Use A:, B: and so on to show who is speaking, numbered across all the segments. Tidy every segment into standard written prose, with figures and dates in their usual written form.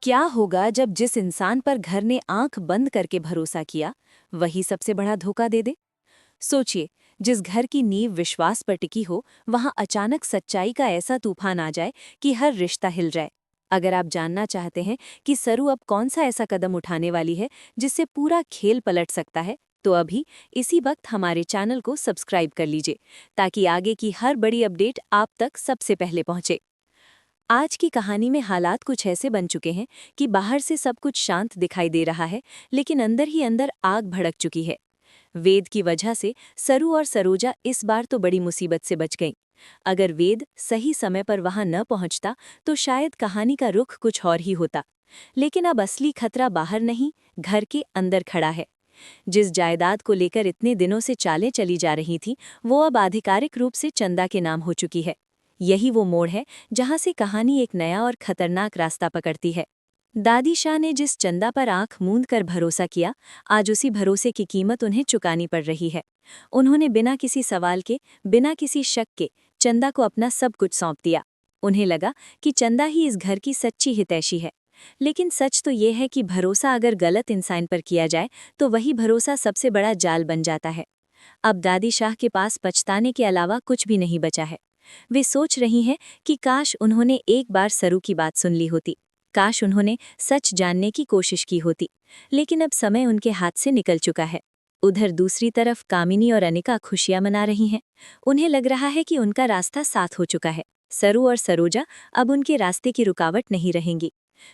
A: क्या होगा जब जिस इंसान पर घर ने आंख बंद करके भरोसा किया वही सबसे बड़ा धोखा दे दे। सोचिए, जिस घर की नींव विश्वास पर टिकी हो वहां अचानक सच्चाई का ऐसा तूफान आ जाए कि हर रिश्ता हिल जाए। अगर आप जानना चाहते हैं कि सरू अब कौन सा ऐसा कदम उठाने वाली है जिससे पूरा खेल पलट सकता है, तो अभी इसी वक्त हमारे चैनल को सब्सक्राइब कर लीजिए ताकि आगे की हर बड़ी अपडेट आप तक सबसे पहले पहुंचे। आज की कहानी में हालात कुछ ऐसे बन चुके हैं कि बाहर से सब कुछ शांत दिखाई दे रहा है, लेकिन अंदर ही अंदर आग भड़क चुकी है। वेद की वजह से सरू और सरोजा इस बार तो बड़ी मुसीबत से बच गईं। अगर वेद सही समय पर वहां न पहुंचता तो शायद कहानी का रुख कुछ और ही होता। लेकिन अब असली खतरा बाहर नहीं, घर के अंदर खड़ा है। जिस जायदाद को लेकर इतने दिनों से चालें चली जा रही थीं, वो अब आधिकारिक रूप से चंदा के नाम हो चुकी है। यही वो मोड़ है जहां से कहानी एक नया और खतरनाक रास्ता पकड़ती है। दादी शाह ने जिस चंदा पर आंख मूंद कर भरोसा किया, आज उसी भरोसे की कीमत उन्हें चुकानी पड़ रही है। उन्होंने बिना किसी सवाल के, बिना किसी शक के चंदा को अपना सब कुछ सौंप दिया। उन्हें लगा कि चंदा ही इस घर की सच्ची हितैषी है। लेकिन सच तो ये है कि भरोसा अगर गलत इंसान पर किया जाए तो वही भरोसा सबसे बड़ा जाल बन जाता है। अब दादी शाह के पास पछताने के अलावा कुछ भी नहीं बचा है। वे सोच रही हैं कि काश उन्होंने एक बार सरू की बात सुन ली होती, काश उन्होंने सच जानने की कोशिश की होती। लेकिन अब समय उनके हाथ से निकल चुका है। उधर दूसरी तरफ कामिनी और अनिका खुशियां मना रही हैं। उन्हें लग रहा है कि उनका रास्ता साथ हो चुका है। सरू और सरोजा अब उनके रास्ते की रुकावट नहीं रहेंगी।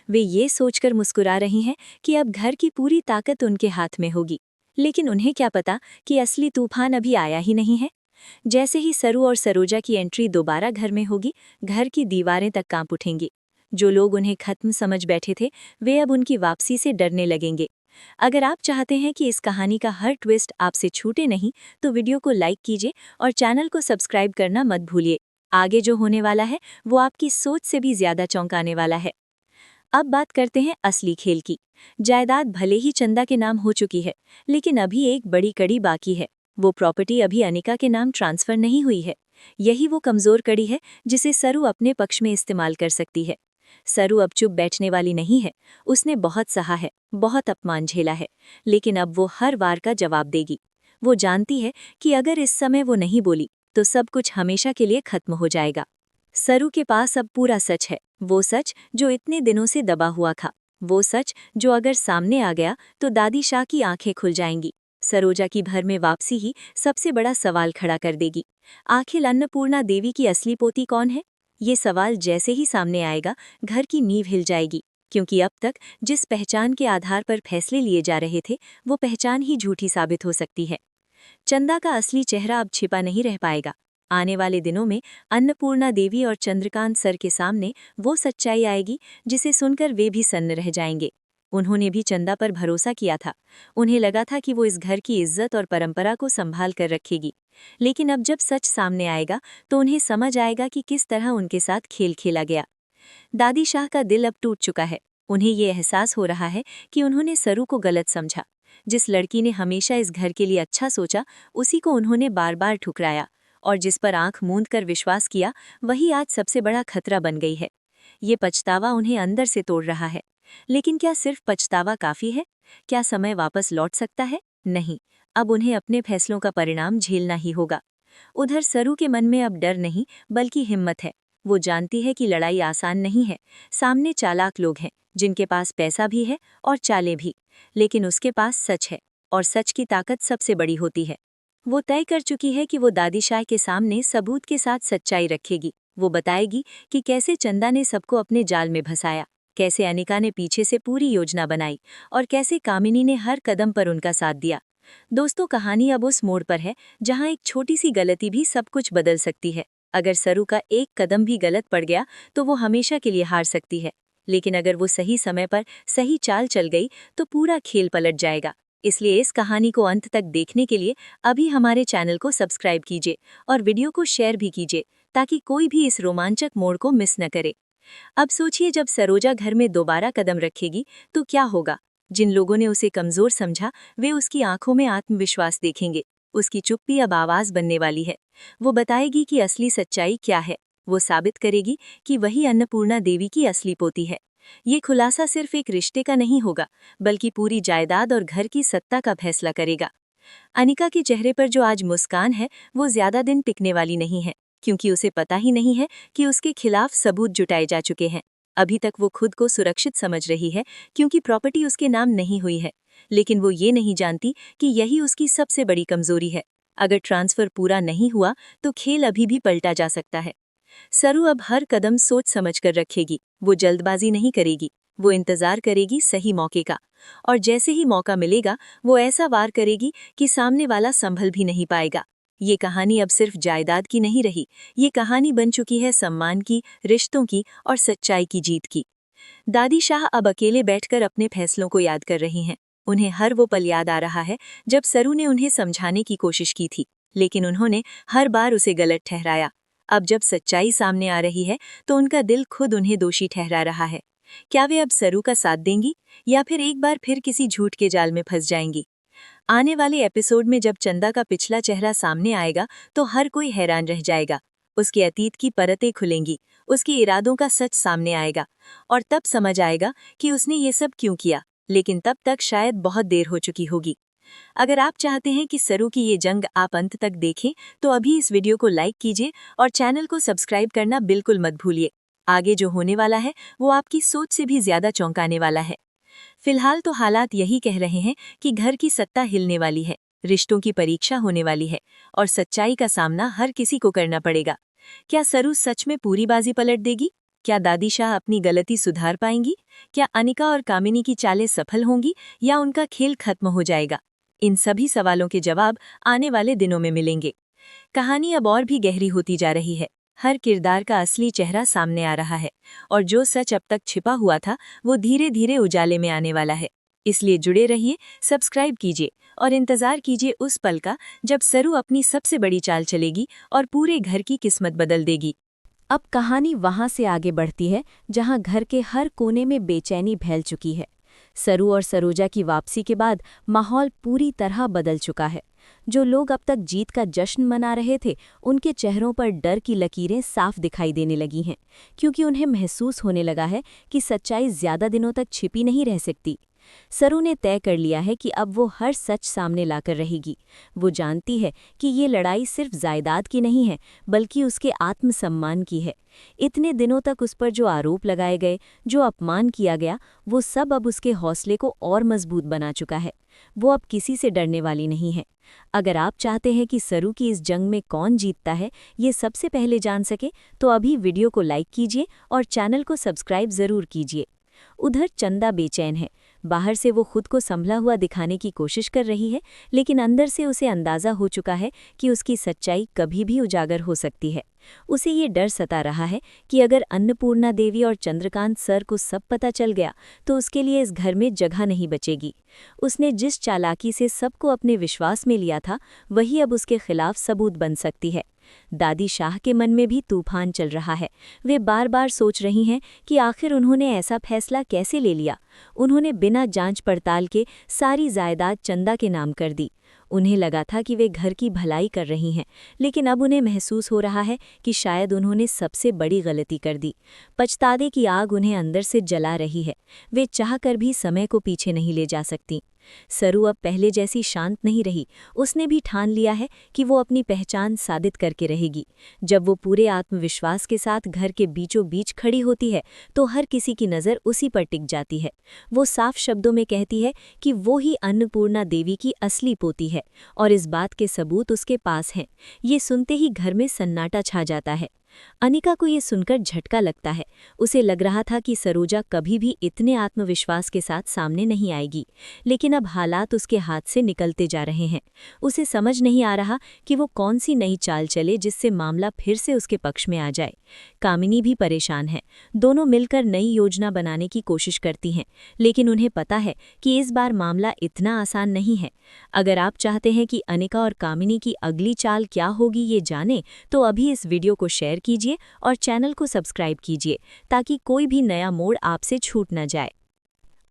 A: वे ये सोचकर मुस्कुरा रही हैं कि अब घर की पूरी ताकत उनके हाथ में होगी। लेकिन उन्हें क्या पता कि असली तूफान अभी आया ही नहीं है। जैसे ही सरू और सरोजा की एंट्री दोबारा घर में होगी, घर की दीवारें तक कांप उठेंगी। जो लोग उन्हें खत्म समझ बैठे थे, वे अब उनकी वापसी से डरने लगेंगे। अगर आप चाहते हैं कि इस कहानी का हर ट्विस्ट आपसे छूटे नहीं, तो वीडियो को लाइक कीजिए और चैनल को सब्सक्राइब करना मत भूलिए। आगे जो होने वाला है वो आपकी सोच से भी ज्यादा चौंकाने वाला है। अब बात करते हैं असली खेल की। जायदाद भले ही चंदा के नाम हो चुकी है, लेकिन अभी एक बड़ी कड़ी बाकी है। वो प्रॉपर्टी अभी अनिका के नाम ट्रांसफर नहीं हुई है। यही वो कमजोर कड़ी है जिसे सरू अपने पक्ष में इस्तेमाल कर सकती है। सरू अब चुप बैठने वाली नहीं है। उसने बहुत सहा है, बहुत अपमान झेला है, लेकिन अब वो हर वार का जवाब देगी। वो जानती है कि अगर इस समय वो नहीं बोली तो सब कुछ हमेशा के लिए खत्म हो जाएगा। सरू के पास अब पूरा सच है, वो सच जो इतने दिनों से दबा हुआ था। वो सच जो अगर सामने आ गया तो दादी शाह की आंखें खुल जाएंगी। सरोजा की घर में वापसी ही सबसे बड़ा सवाल खड़ा कर देगी। आखिर अन्नपूर्णा देवी की असली पोती कौन है? ये सवाल जैसे ही सामने आएगा, घर की नींव हिल जाएगी। क्योंकि अब तक जिस पहचान के आधार पर फैसले लिए जा रहे थे, वो पहचान ही झूठी साबित हो सकती है। चंदा का असली चेहरा अब छिपा नहीं रह पाएगा। आने वाले दिनों में अन्नपूर्णा देवी और चंद्रकांत सर के सामने वो सच्चाई आएगी जिसे सुनकर वे भी सन्न रह जाएंगे। उन्होंने भी चंदा पर भरोसा किया था। उन्हें लगा था कि वो इस घर की इज्जत और परंपरा को संभाल कर रखेगी। लेकिन अब जब सच सामने आएगा तो उन्हें समझ आएगा कि किस तरह उनके साथ खेल खेला गया। दादी शाह का दिल अब टूट चुका है। उन्हें ये एहसास हो रहा है कि उन्होंने सरू को गलत समझा। जिस लड़की ने हमेशा इस घर के लिए अच्छा सोचा, उसी को उन्होंने बार बार ठुकराया। और जिस पर आंख मूंद कर विश्वास किया, वही आज सबसे बड़ा खतरा बन गई है। ये पछतावा उन्हें अंदर से तोड़ रहा है। लेकिन क्या सिर्फ पछतावा काफी है? क्या समय वापस लौट सकता है? नहीं, अब उन्हें अपने फैसलों का परिणाम झेलना ही होगा। उधर सरू के मन में अब डर नहीं, बल्कि हिम्मत है। वो जानती है कि लड़ाई आसान नहीं है। सामने चालाक लोग हैं, जिनके पास पैसा भी है और चालें भी। लेकिन उसके पास सच है, और सच की ताकत सबसे बड़ी होती है। वो तय कर चुकी है कि वो दादी शाह के सामने सबूत के साथ सच्चाई रखेगी। वो बताएगी कि कैसे चंदा ने सबको अपने जाल में फंसाया, कैसे अनिका ने पीछे से पूरी योजना बनाई, और कैसे कामिनी ने हर कदम पर उनका साथ दिया। दोस्तों, कहानी अब उस मोड़ पर है जहां एक छोटी सी गलती भी सब कुछ बदल सकती है। अगर सरू का एक कदम भी गलत पड़ गया तो वो हमेशा के लिए हार सकती है। लेकिन अगर वो सही समय पर सही चाल चल गई तो पूरा खेल पलट जाएगा। इसलिए इस कहानी को अंत तक देखने के लिए अभी हमारे चैनल को सब्सक्राइब कीजिए और वीडियो को शेयर भी कीजिए, ताकि कोई भी इस रोमांचक मोड़ को मिस न करे। अब सोचिए, जब सरोजा घर में दोबारा कदम रखेगी तो क्या होगा? जिन लोगों ने उसे कमजोर समझा, वे उसकी आंखों में आत्मविश्वास देखेंगे। उसकी चुप्पी अब आवाज बनने वाली है। वो बताएगी कि असली सच्चाई क्या है। वो साबित करेगी कि वही अन्नपूर्णा देवी की असली पोती है।
B: ये खुलासा सिर्फ एक रिश्ते का नहीं होगा, बल्कि पूरी जायदाद और घर की सत्ता का फैसला करेगा। अनिका के चेहरे पर जो आज मुस्कान है, वो ज्यादा दिन टिकने वाली नहीं है, क्योंकि उसे पता ही नहीं है कि उसके खिलाफ सबूत जुटाए जा चुके हैं। अभी तक वो खुद को सुरक्षित समझ रही है, क्योंकि प्रॉपर्टी उसके नाम नहीं हुई है। लेकिन वो ये नहीं जानती कि यही उसकी सबसे बड़ी कमजोरी है। अगर ट्रांसफर पूरा नहीं हुआ तो खेल अभी भी पलटा जा सकता है। सरू अब हर कदम सोच समझ कर रखेगी। वो जल्दबाजी नहीं करेगी, वो इंतजार करेगी सही मौके का। और जैसे ही मौका मिलेगा, वो ऐसा वार करेगी कि सामने वाला संभल भी नहीं पाएगा। ये कहानी अब सिर्फ जायदाद की नहीं रही, ये कहानी बन चुकी है सम्मान की, रिश्तों की और सच्चाई की जीत की। दादी शाह अब अकेले बैठकर अपने फैसलों को याद कर रही हैं। उन्हें हर वो पल याद आ रहा है जब सरू ने उन्हें समझाने की कोशिश की थी, लेकिन उन्होंने हर बार उसे गलत ठहराया। अब जब सच्चाई सामने आ रही है, तो उनका दिल खुद उन्हें दोषी ठहरा रहा है। क्या वे अब सरू का साथ देंगी, या फिर एक बार फिर किसी झूठ के जाल में फंस जाएंगी? आने वाले एपिसोड में जब चंदा का पिछला चेहरा सामने आएगा, तो हर कोई हैरान रह जाएगा। उसके अतीत की परतें खुलेंगी, उसके इरादों का सच सामने आएगा, और तब समझ आएगा कि उसने ये सब क्यों किया। लेकिन तब तक शायद बहुत देर हो चुकी होगी। अगर आप चाहते हैं कि सरू की ये जंग आप अंत तक देखें, तो अभी इस वीडियो को लाइक कीजिए और चैनल को सब्सक्राइब करना बिल्कुल मत भूलिए। आगे जो होने वाला है, वो आपकी सोच से भी ज्यादा चौंकाने वाला है। फिलहाल तो हालात यही कह रहे हैं कि घर की सत्ता हिलने वाली है, रिश्तों की परीक्षा होने वाली है, और सच्चाई का सामना हर किसी को करना पड़ेगा। क्या सरू सच में पूरी बाजी पलट देगी? क्या दादी शाह अपनी गलती सुधार पाएंगी? क्या अनिका और कामिनी की चालें सफल होंगी, या उनका खेल खत्म हो जाएगा? इन सभी सवालों के जवाब आने वाले दिनों में मिलेंगे। कहानी अब और भी गहरी होती जा रही है। हर किरदार का असली चेहरा सामने आ रहा है, और जो सच अब तक छिपा हुआ था, वो धीरे धीरे उजाले में आने वाला है। इसलिए जुड़े रहिए, सब्सक्राइब कीजिए और इंतजार कीजिए उस पल का जब सरू अपनी सबसे बड़ी चाल चलेगी और पूरे घर की किस्मत बदल देगी।
A: अब कहानी वहां से आगे बढ़ती है जहां घर के हर कोने में बेचैनी फैल चुकी है। सरू और सरोजा की वापसी के बाद माहौल पूरी तरह बदल चुका है। जो लोग अब तक जीत का जश्न मना रहे थे, उनके चेहरों पर डर की लकीरें साफ दिखाई देने लगी हैं, क्योंकि उन्हें महसूस होने लगा है कि सच्चाई ज्यादा दिनों तक छिपी नहीं रह सकती। सरू ने तय कर लिया है कि अब वो हर सच सामने लाकर रहेगी। वो जानती है कि ये लड़ाई सिर्फ जायदाद की नहीं है, बल्कि उसके आत्मसम्मान की है। इतने दिनों तक उस पर जो आरोप लगाए गए, जो अपमान किया गया, वो सब अब उसके हौसले को और मजबूत बना चुका है। वो अब किसी से डरने वाली नहीं है। अगर आप चाहते हैं कि सरू की इस जंग में कौन जीतता है, ये सबसे पहले जान सके, तो अभी वीडियो को लाइक कीजिए और चैनल को सब्सक्राइब जरूर कीजिए। उधर चंदा बेचैन है। बाहर से वो खुद को संभला हुआ दिखाने की कोशिश कर रही है, लेकिन अंदर से उसे अंदाजा हो चुका है कि उसकी सच्चाई कभी भी उजागर हो सकती है। उसे ये डर सता रहा है कि अगर अन्नपूर्णा देवी और चंद्रकांत सर को सब पता चल गया, तो उसके लिए इस घर में जगह नहीं बचेगी। उसने जिस चालाकी से सबको अपने विश्वास में लिया था, वही अब उसके खिलाफ सबूत बन सकती है। दादी शाह के मन में भी तूफान चल रहा है। वे बार बार सोच रही हैं कि आखिर उन्होंने ऐसा फैसला कैसे ले लिया। उन्होंने बिना जांच पड़ताल के सारी जायदाद चंदा के नाम कर दी। उन्हें लगा था कि वे घर की भलाई कर रही हैं, लेकिन अब उन्हें महसूस हो रहा है कि शायद उन्होंने सबसे बड़ी गलती कर दी। पछतावे की आग उन्हें अंदर से जला रही है। वे चाहकर भी समय को पीछे नहीं ले जा सकती। सरू अब पहले जैसी शांत नहीं रही। उसने भी ठान लिया है कि वो अपनी पहचान साबित करके रहेगी। जब वो पूरे आत्मविश्वास के साथ घर के बीचों बीच खड़ी होती है, तो हर किसी की नज़र उसी पर टिक जाती है। वो साफ शब्दों में कहती है कि वो ही अन्नपूर्णा देवी की असली पोती है, और इस बात के सबूत उसके पास हैं। ये सुनते ही घर में सन्नाटा छा जाता है। अनिका को ये सुनकर झटका लगता है। उसे लग रहा था कि सरोजा कभी भी इतने आत्मविश्वास के साथ सामने नहीं आएगी, लेकिन अब हालात उसके हाथ से निकलते जा रहे हैं। उसे समझ नहीं आ रहा कि वो कौन सी नई चाल चले जिससे मामला फिर से उसके पक्ष में आ जाए। कामिनी भी परेशान है। दोनों मिलकर नई योजना बनाने की कोशिश करती हैं, लेकिन उन्हें पता है कि इस बार मामला इतना आसान नहीं है। अगर आप चाहते हैं कि अनिका और कामिनी की अगली चाल क्या होगी ये जानें, तो अभी इस वीडियो को शेयर कीजिए और चैनल को सब्सक्राइब कीजिए, ताकि कोई भी नया मोड़ आपसे छूट न जाए।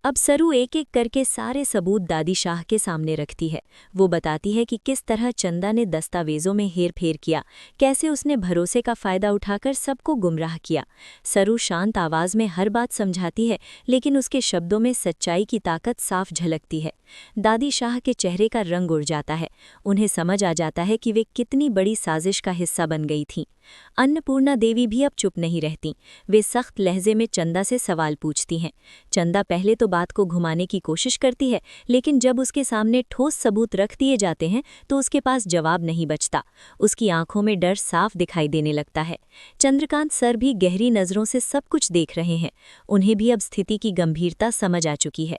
B: अब सरू एक एक करके सारे सबूत दादी शाह के सामने रखती है। वो बताती है कि किस तरह चंदा ने दस्तावेजों में हेरफेर किया, कैसे उसने भरोसे का फ़ायदा उठाकर सबको गुमराह किया। सरू शांत आवाज़ में हर बात समझाती है, लेकिन उसके शब्दों में सच्चाई की ताकत साफ झलकती है। दादी शाह के चेहरे का रंग उड़ जाता है। उन्हें समझ आ जाता है कि वे कितनी बड़ी साजिश का हिस्सा बन गई थीं। अन्नपूर्णा देवी भी अब चुप नहीं रहती। वे सख्त लहजे में चंदा से सवाल पूछती हैं। चंदा पहले तो बात को घुमाने की कोशिश करती है, लेकिन जब उसके सामने ठोस सबूत रख दिए जाते हैं तो उसके पास जवाब नहीं बचता। उसकी आंखों में डर साफ दिखाई देने लगता है। चंद्रकांत सर भी गहरी नज़रों से सब कुछ देख रहे हैं। उन्हें भी अब स्थिति की गंभीरता समझ आ चुकी है।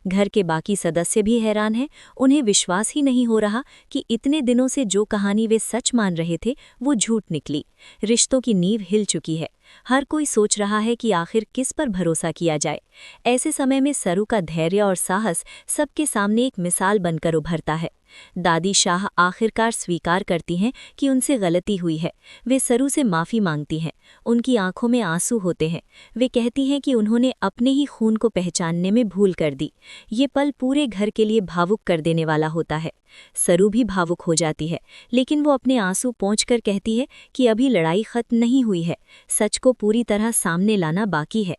B: घर के बाकी सदस्य भी हैरान हैं। उन्हें विश्वास ही नहीं हो रहा कि इतने दिनों से जो कहानी वे सच मान रहे थे वो झूठ निकली। रिश्तों की नींव हिल चुकी है। हर कोई सोच रहा है कि आखिर किस पर भरोसा किया जाए। ऐसे समय में सरू का धैर्य और साहस सबके सामने एक मिसाल बनकर उभरता है। दादी शाह आखिरकार स्वीकार करती हैं कि उनसे गलती हुई है। वे सरू से माफ़ी मांगती हैं। उनकी आंखों में आंसू होते हैं। वे कहती हैं कि उन्होंने अपने ही खून को पहचानने में भूल कर दी। ये पल पूरे घर के लिए भावुक कर देने वाला होता है। सरू भी भावुक हो जाती है, लेकिन वो अपने आंसू पोंछकर कहती है कि अभी लड़ाई खत्म नहीं हुई है। सच को पूरी तरह सामने लाना बाकी है।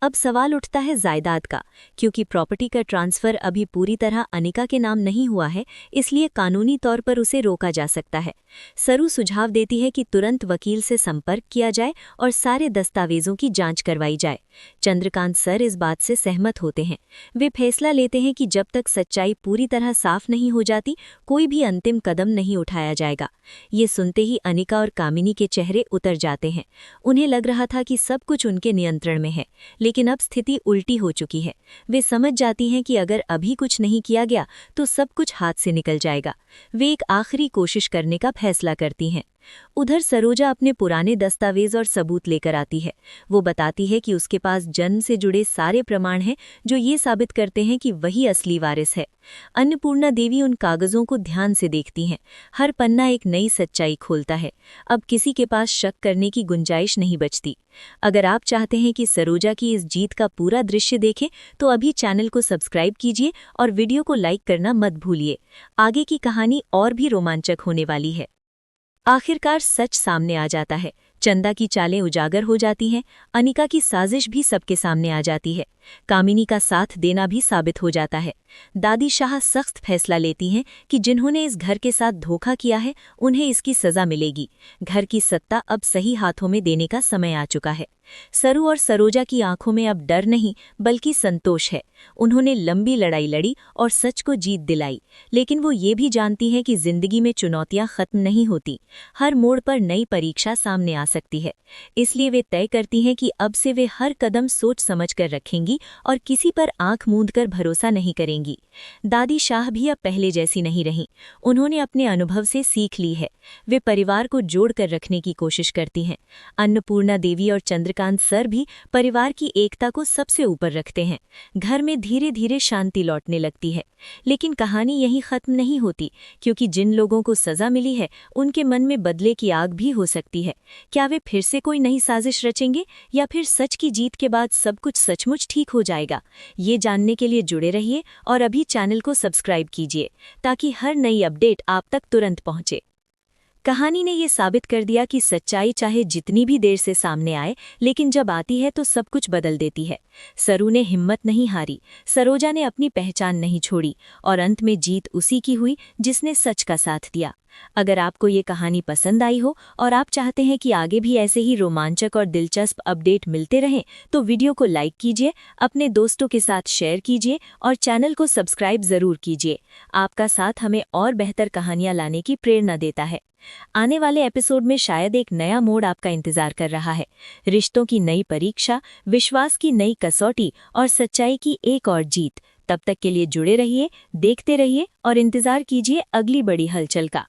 B: अब सवाल उठता है जायदाद का। क्योंकि प्रॉपर्टी का ट्रांसफ़र अभी पूरी तरह अनिका के नाम नहीं हुआ है, इसलिए कानूनी तौर पर उसे रोका जा सकता है। सरू सुझाव देती है कि तुरंत वकील से संपर्क किया जाए और सारे दस्तावेजों की जांच करवाई जाए। चंद्रकांत सर इस बात से सहमत होते हैं। वे फैसला लेते हैं कि जब तक सच्चाई पूरी तरह साफ नहीं हो जाती, कोई भी अंतिम कदम नहीं उठाया जाएगा। ये सुनते ही अनिका और कामिनी के चेहरे उतर जाते हैं। उन्हें लग रहा था कि सब कुछ उनके नियंत्रण में है, लेकिन अब स्थिति उल्टी हो चुकी है। वे समझ जाती हैं कि अगर अभी कुछ नहीं किया गया तो सब कुछ हाथ से निकल जाएगा। वे एक आखिरी कोशिश करने का फैसला करती हैं। उधर सरोजा अपने पुराने दस्तावेज और सबूत लेकर आती है। वो बताती है कि उसके पास जन्म से जुड़े सारे प्रमाण हैं जो ये साबित करते हैं कि वही असली वारिस है। अन्नपूर्णा देवी उन कागजों को ध्यान से देखती हैं। हर पन्ना एक नई सच्चाई खोलता है। अब किसी के पास शक करने की गुंजाइश नहीं बचती। अगर आप चाहते हैं कि सरोजा की इस जीत का पूरा दृश्य देखें तो अभी चैनल को सब्सक्राइब कीजिए और वीडियो को लाइक करना मत भूलिए। आगे की कहानी और भी रोमांचक होने वाली है। आखिरकार सच सामने आ जाता है। चंदा की चालें उजागर हो जाती हैं। अनिका की साजिश भी सबके सामने आ जाती है। कामिनी का साथ देना भी साबित हो जाता है। दादी शाह सख्त फैसला लेती हैं कि जिन्होंने इस घर के साथ धोखा किया है उन्हें इसकी सजा मिलेगी। घर की सत्ता अब सही हाथों में देने का समय आ चुका है। सरू और सरोजा की आंखों में अब डर नहीं बल्कि संतोष है। उन्होंने लंबी लड़ाई लड़ी और सच को जीत दिलाई, लेकिन वो ये भी जानती हैं कि जिंदगी में चुनौतियां खत्म नहीं होती। हर मोड़ पर नई परीक्षा सामने आ सकती है। इसलिए वे तय करती हैं कि अब से वे हर कदम सोच समझ कर रखेंगी और किसी पर आंख मूंद कर भरोसा नहीं करेंगी। दादी शाह भी अब पहले जैसी नहीं रहीं। उन्होंने अपने अनुभव से सीख ली है। वे परिवार को जोड़कर रखने की कोशिश करती हैं। अन्नपूर्णा देवी और चंद्रकांत सर भी परिवार की एकता को सबसे ऊपर रखते हैं। घर में धीरे धीरे शांति लौटने लगती है। लेकिन कहानी यहीं खत्म नहीं होती, क्योंकि जिन लोगों को सजा मिली है उनके मन में बदले की आग भी हो सकती है। क्या वे फिर से कोई नई साजिश रचेंगे या फिर सच की जीत के बाद सब कुछ सचमुच ठीक हो जाएगा? ये जानने के लिए जुड़े रहिए और अभी चैनल को सब्सक्राइब कीजिए ताकि हर नई अपडेट आप तक तुरंत पहुंचे। कहानी ने ये साबित कर दिया कि सच्चाई चाहे जितनी भी देर से सामने आए, लेकिन जब आती है तो सब कुछ बदल देती है। सरू ने हिम्मत नहीं हारी, सरोजा ने अपनी पहचान नहीं छोड़ी और अंत में जीत उसी की हुई जिसने सच का साथ दिया। अगर आपको ये कहानी पसंद आई हो और आप चाहते हैं कि आगे भी ऐसे ही रोमांचक और दिलचस्प अपडेट मिलते रहें, तो वीडियो को लाइक कीजिए, अपने दोस्तों के साथ शेयर कीजिए और चैनल को सब्सक्राइब ज़रूर कीजिए। आपका साथ हमें और बेहतर कहानियाँ लाने की प्रेरणा देता है। आने वाले एपिसोड में शायद एक नया मोड़ आपका इंतजार कर रहा है। रिश्तों की नई परीक्षा, विश्वास की नई कसौटी और सच्चाई की एक और जीत। तब तक के लिए जुड़े रहिए, देखते रहिए और इंतजार कीजिए अगली बड़ी हलचल का।